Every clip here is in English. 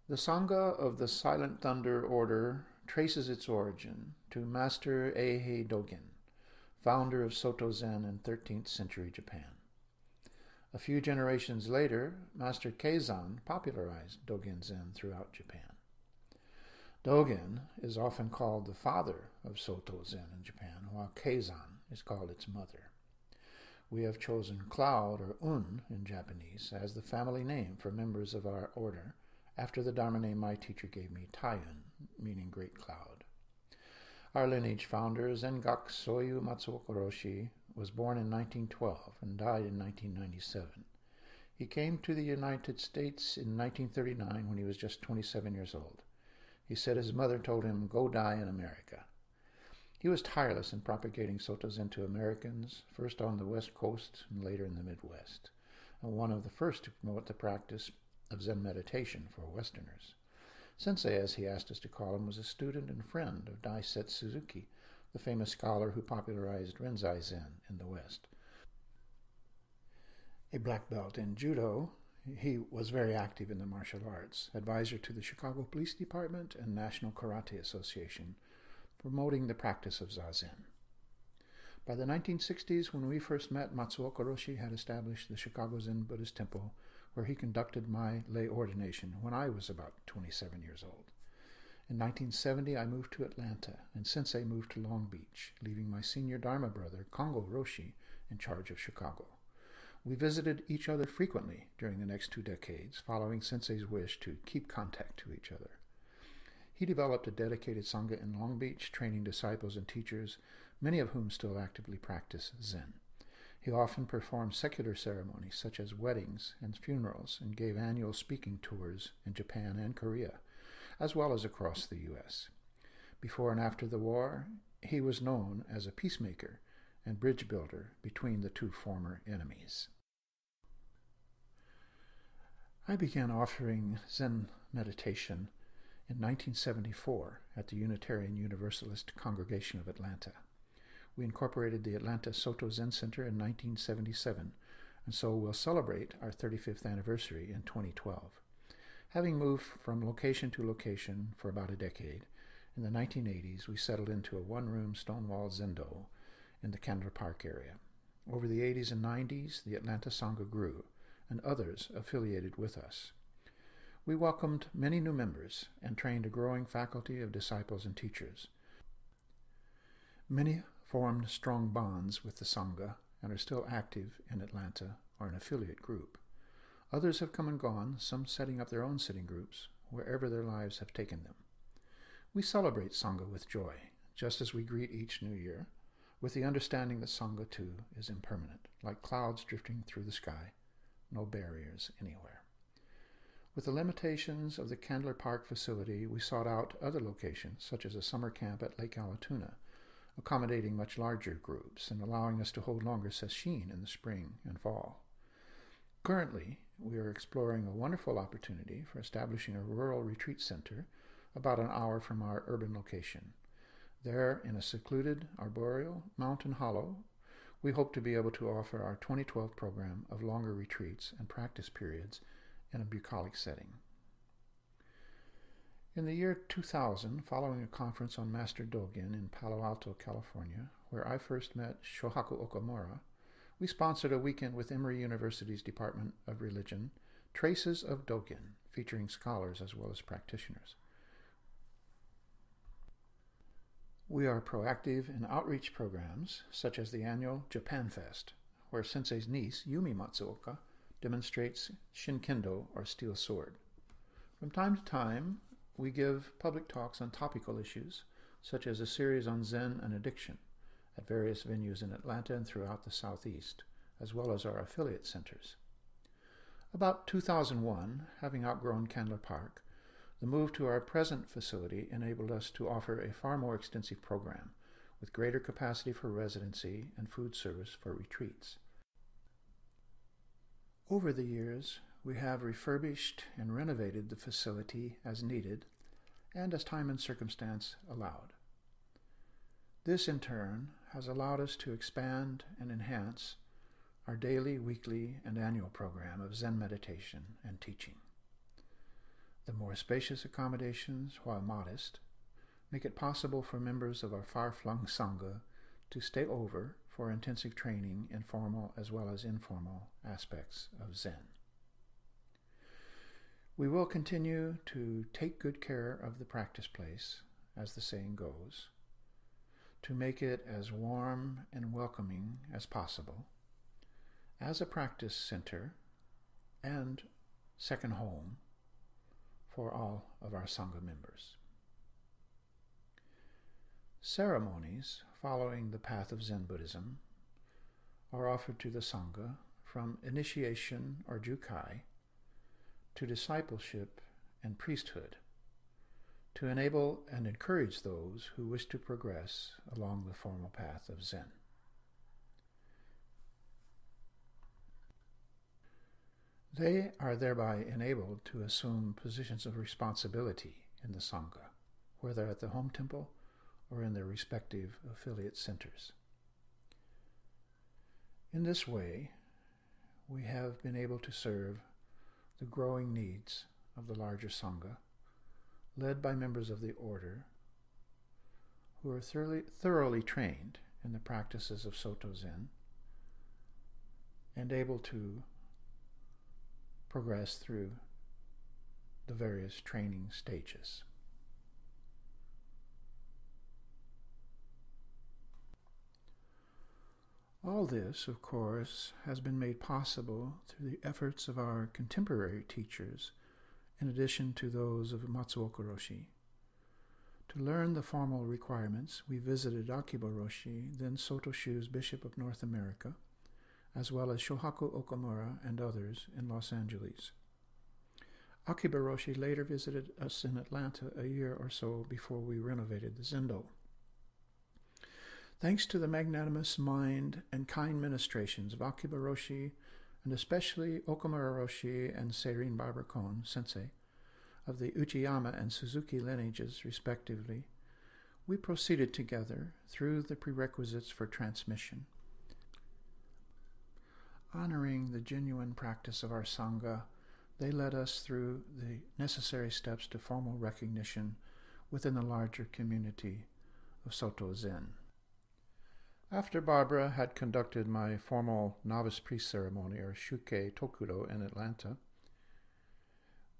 The Sangha of the Silent Thunder Order traces its origin to Master Eihei Dogen, founder of Soto Zen in 13th century Japan. A few generations later, Master Keizan popularized Dogen Zen throughout Japan. Dogen is often called the father of Soto Zen in Japan, while Keizan is called its mother. We have chosen Cloud, or Un in Japanese, as the family name for members of our order, after the Dharma name my teacher gave me, Taiun, meaning Great Cloud. Our lineage founder, Zengak Soyu Matsuoka-roshi, was born in 1912 and died in 1997. He came to the United States in 1939 when he was just 27 years old. He said his mother told him, "Go die in America." He was tireless in propagating Soto Zen to Americans, first on the West Coast and later in the Midwest, and one of the first to promote the practice of Zen meditation for Westerners. Sensei, as he asked us to call him, was a student and friend of Daisetsu Suzuki, the famous scholar who popularized Rinzai Zen in the West. A black belt in judo, he was very active in the martial arts, advisor to the Chicago Police Department and National Karate Association, promoting the practice of Zazen. By the 1960s, when we first met, Matsuoka-roshi had established the Chicago Zen Buddhist Temple, where he conducted my lay ordination when I was about 27 years old. In 1970, I moved to Atlanta, and Sensei moved to Long Beach, leaving my senior Dharma brother, Kongo-roshi, in charge of Chicago. We visited each other frequently during the next 2 decades, following Sensei's wish to keep contact to each other. He developed a dedicated Sangha in Long Beach, training disciples and teachers, many of whom still actively practice Zen. He often performed secular ceremonies such as weddings and funerals and gave annual speaking tours in Japan and Korea, as well as across the U.S. Before and after the war, he was known as a peacemaker and bridge builder between the two former enemies. I began offering Zen meditation in 1974 at the Unitarian Universalist Congregation of Atlanta. We incorporated the Atlanta Soto Zen Center in 1977, and so we'll celebrate our 35th anniversary in 2012. Having moved from location to location for about a decade, in the 1980s we settled into a one-room stone-wall zendo in the Candler Park area. Over the 80s and 90s, the Atlanta Sangha grew, and others affiliated with us. We welcomed many new members and trained a growing faculty of disciples and teachers. Many formed strong bonds with the Sangha and are still active in Atlanta or an affiliate group. Others have come and gone, some setting up their own sitting groups, wherever their lives have taken them. We celebrate Sangha with joy, just as we greet each new year, with the understanding that Sangha too is impermanent, like clouds drifting through the sky, no barriers anywhere. With the limitations of the Candler Park facility, we sought out other locations, such as a summer camp at Lake Allatoona, accommodating much larger groups and allowing us to hold longer sesshin in the spring and fall. Currently, we are exploring a wonderful opportunity for establishing a rural retreat center about an hour from our urban location. There, in a secluded, arboreal mountain hollow, we hope to be able to offer our 2012 program of longer retreats and practice periods in a bucolic setting. In the year 2000, following a conference on Master Dogen in Palo Alto, California, where I first met Shohaku Okamura, we sponsored a weekend with Emory University's Department of Religion, Traces of Dogen, featuring scholars as well as practitioners. We are proactive in outreach programs, such as the annual Japan Fest, where Sensei's niece, Yumi Matsuoka, demonstrates Shinkendo, or steel sword. From time to time, we give public talks on topical issues, such as a series on Zen and addiction, at various venues in Atlanta and throughout the Southeast, as well as our affiliate centers. About 2001, having outgrown Candler Park, the move to our present facility enabled us to offer a far more extensive program, with greater capacity for residency and food service for retreats. Over the years, we have refurbished and renovated the facility as needed and as time and circumstance allowed. This, in turn, has allowed us to expand and enhance our daily, weekly, and annual program of Zen meditation and teaching. The more spacious accommodations, while modest, make it possible for members of our far-flung Sangha to stay over for intensive training in formal as well as informal aspects of Zen. We will continue to take good care of the practice place, as the saying goes, to make it as warm and welcoming as possible, as a practice center and second home for all of our Sangha members. Ceremonies following the path of Zen Buddhism are offered to the Sangha from initiation or jukai to discipleship and priesthood to enable and encourage those who wish to progress along the formal path of Zen. They are thereby enabled to assume positions of responsibility in the Sangha, whether at the home temple or in their respective affiliate centers. In this way, we have been able to serve the growing needs of the larger Sangha, led by members of the order who are thoroughly trained in the practices of Soto Zen and able to progress through the various training stages. All this, of course, has been made possible through the efforts of our contemporary teachers, in addition to those of Matsuoka-roshi. To learn the formal requirements, we visited Akiba-roshi, then Soto Shu's Bishop of North America, as well as Shohaku Okamura and others in Los Angeles. Akiba-roshi later visited us in Atlanta a year or so before we renovated the Zendo. Thanks to the magnanimous mind and kind ministrations of Akiba-roshi, and especially Okamura-roshi and Seirin Barber-kon, sensei, of the Uchiyama and Suzuki lineages, respectively, we proceeded together through the prerequisites for transmission, honoring the genuine practice of our Sangha. They led us through the necessary steps to formal recognition within the larger community of Soto Zen. After Barbara had conducted my formal novice priest ceremony, or Shuke Tokudo, in Atlanta,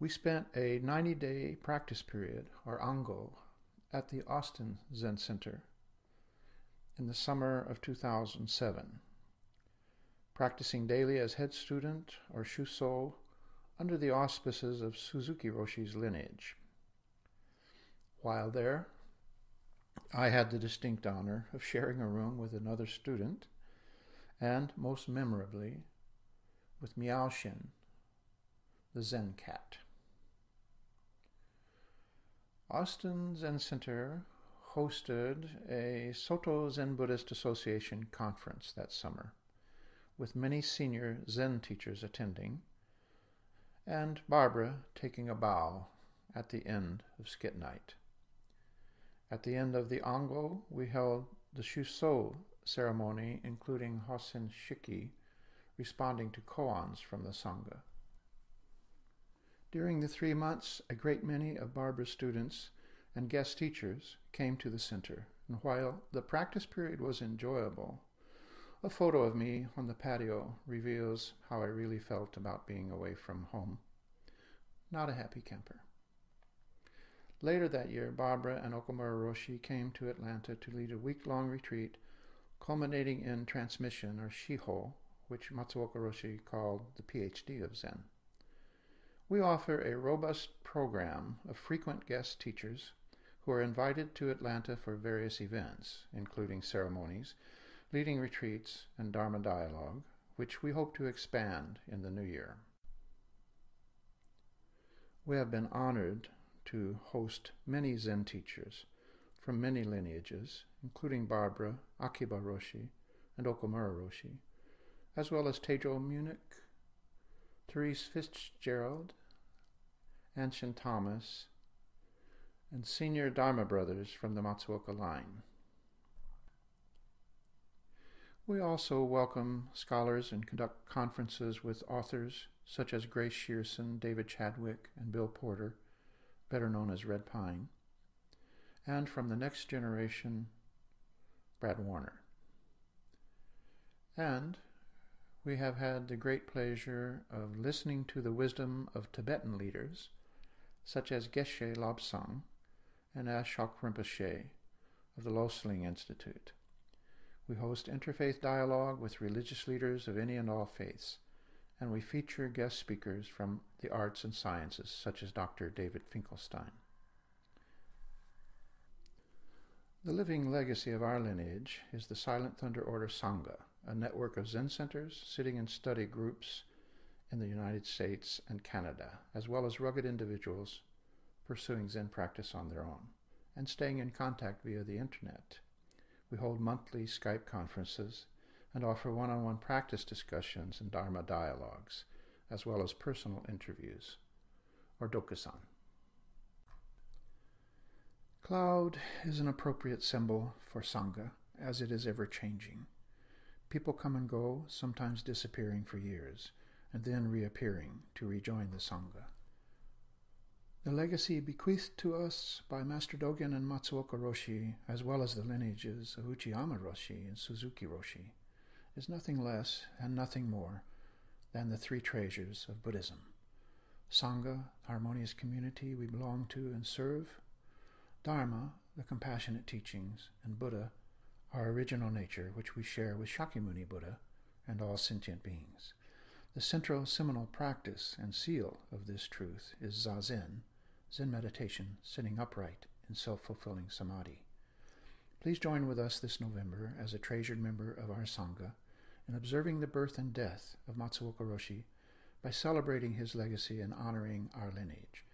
we spent a 90-day practice period, or Ango, at the Austin Zen Center in the summer of 2007, practicing daily as head student, or Shuso, under the auspices of Suzuki-roshi's lineage. While there, I had the distinct honor of sharing a room with another student, and most memorably, with Miao Shin, the Zen cat. Austin Zen Center hosted a Soto Zen Buddhist Association conference that summer, with many senior Zen teachers attending, and Barbara taking a bow at the end of skit night. At the end of the Ango, we held the Shuso ceremony, including Hosen Shiki responding to koans from the Sangha. During the 3 months, a great many of Barbara's students and guest teachers came to the center, and while the practice period was enjoyable, a photo of me on the patio reveals how I really felt about being away from home. Not a happy camper. Later that year, Barbara and Okamura-roshi came to Atlanta to lead a week-long retreat, culminating in transmission, or Shiho, which Matsuoka-roshi called the PhD of Zen. We offer a robust program of frequent guest teachers who are invited to Atlanta for various events, including ceremonies, leading retreats, and Dharma dialogue, which we hope to expand in the new year. We have been honored to host many Zen teachers from many lineages, including Barbara, Akiba-roshi, and Okamura-roshi, as well as Teijo Munich, Therese Fitzgerald, Anshin Thomas, and senior Dharma brothers from the Matsuoka line. We also welcome scholars and conduct conferences with authors such as Grace Shearson, David Chadwick, and Bill Porter, better known as Red Pine, and from the next generation, Brad Warner. And we have had the great pleasure of listening to the wisdom of Tibetan leaders, such as Geshe Lobsang and Ashok Rinpoche of the Losling Institute. We host interfaith dialogue with religious leaders of any and all faiths, and we feature guest speakers from the arts and sciences, such as Dr. David Finkelstein. The living legacy of our lineage is the Silent Thunder Order Sangha, a network of Zen centers, sitting and study groups in the United States and Canada, as well as rugged individuals pursuing Zen practice on their own and staying in contact via the internet. We hold monthly Skype conferences and offer one-on-one practice discussions and Dharma dialogues, as well as personal interviews, or dokusan. Cloud is an appropriate symbol for Sangha, as it is ever-changing. People come and go, sometimes disappearing for years, and then reappearing to rejoin the Sangha. The legacy bequeathed to us by Master Dogen and Matsuoka-roshi, as well as the lineages of Uchiyama-roshi and Suzuki-roshi, is nothing less and nothing more than the three treasures of Buddhism: Sangha, harmonious community we belong to and serve; Dharma, the compassionate teachings; and Buddha, our original nature, which we share with Shakyamuni Buddha and all sentient beings. The central seminal practice and seal of this truth is Zazen, Zen meditation, sitting upright in self-fulfilling samadhi. Please join with us this November as a treasured member of our Sangha in observing the birth and death of Matsuoka-roshi by celebrating his legacy and honoring our lineage.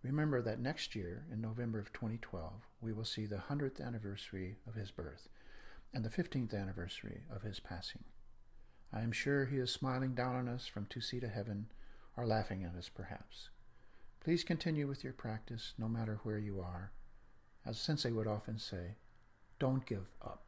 Remember that next year, in November of 2012, we will see the 100th anniversary of his birth and the 15th anniversary of his passing. I am sure he is smiling down on us from 2C to heaven, or laughing at us perhaps. Please continue with your practice no matter where you are. As Sensei would often say, don't give up.